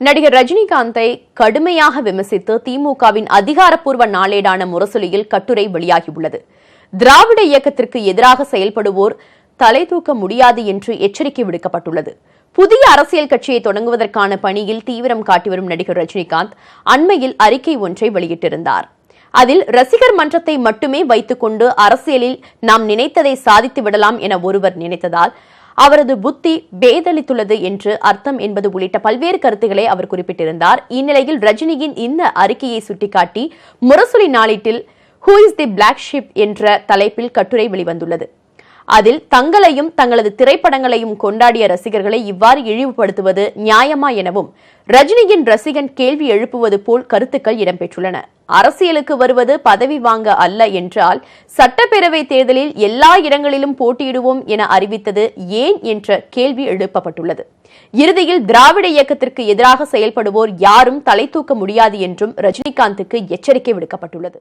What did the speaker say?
நடிகர் ரஜினிகாந்தை கடுமையாக விமர்சித்து திமுகவின் அதிகாரப்பூர்வ நாளேடான முரசொலியில் கட்டுரை வெளியாகியுள்ளது. திராவிட இயக்கத்திற்கு எதிராக செயல்படுவோர் தலை தூக்க முடியாது என்று எச்சரிக்கை விடுக்கப்பட்டுள்ளது. புதிய அரசியல் கட்சியை தொடங்குவதற்கான பணியில் தீவிரம் காட்டி வரும் நடிகர் ரஜினிகாந்த் அண்மையில் அறிக்கை ஒன்றை வெளியிட்டிருந்தார். அதில் ரசிகர் மன்றத்தை மட்டுமே வைத்துக் கொண்டு அரசியலில் நாம் நினைத்ததை சாதித்து விடலாம் என ஒருவர் நினைத்ததால் அவரது புத்தி பேதளித்துள்ளது என்று அர்த்தம் என்பது உள்ளிட்ட பல்வேறு கருத்துக்களை அவர் குறிப்பிட்டிருந்தார். இந்நிலையில் ரஜினியின் இந்த அறிக்கையை சுட்டிக்காட்டி முரசொலி நாளேட்டில் who is the black sheep என்ற தலைப்பில் கட்டுரை வெளிவந்துள்ளது. அதில் தங்களையும் தங்களது திரைப்படங்களையும் கொண்டாடிய ரசிகர்களை இவ்வாறு இழிவுபடுத்துவது நியாயமா எனவும் ரஜினியின் ரசிகன் கேள்வி எழுப்புவது போல் கருத்துக்கள் இடம்பெற்றுள்ளன. அரசியலுக்கு வருவது பதவி வாங்க அல்ல என்றால் சட்டப்பேரவை தேர்தலில் எல்லா இடங்களிலும் போட்டியிடுவோம் என அறிவித்தது ஏன் என்ற கேள்வி எழுப்பப்பட்டுள்ளது. இறுதியில் திராவிட இயக்கத்திற்கு எதிராக செயல்படுவோர் யாரும் தலை தூக்க முடியாது என்றும் ரஜினிகாந்துக்கு எச்சரிக்கை விடுக்கப்பட்டுள்ளது.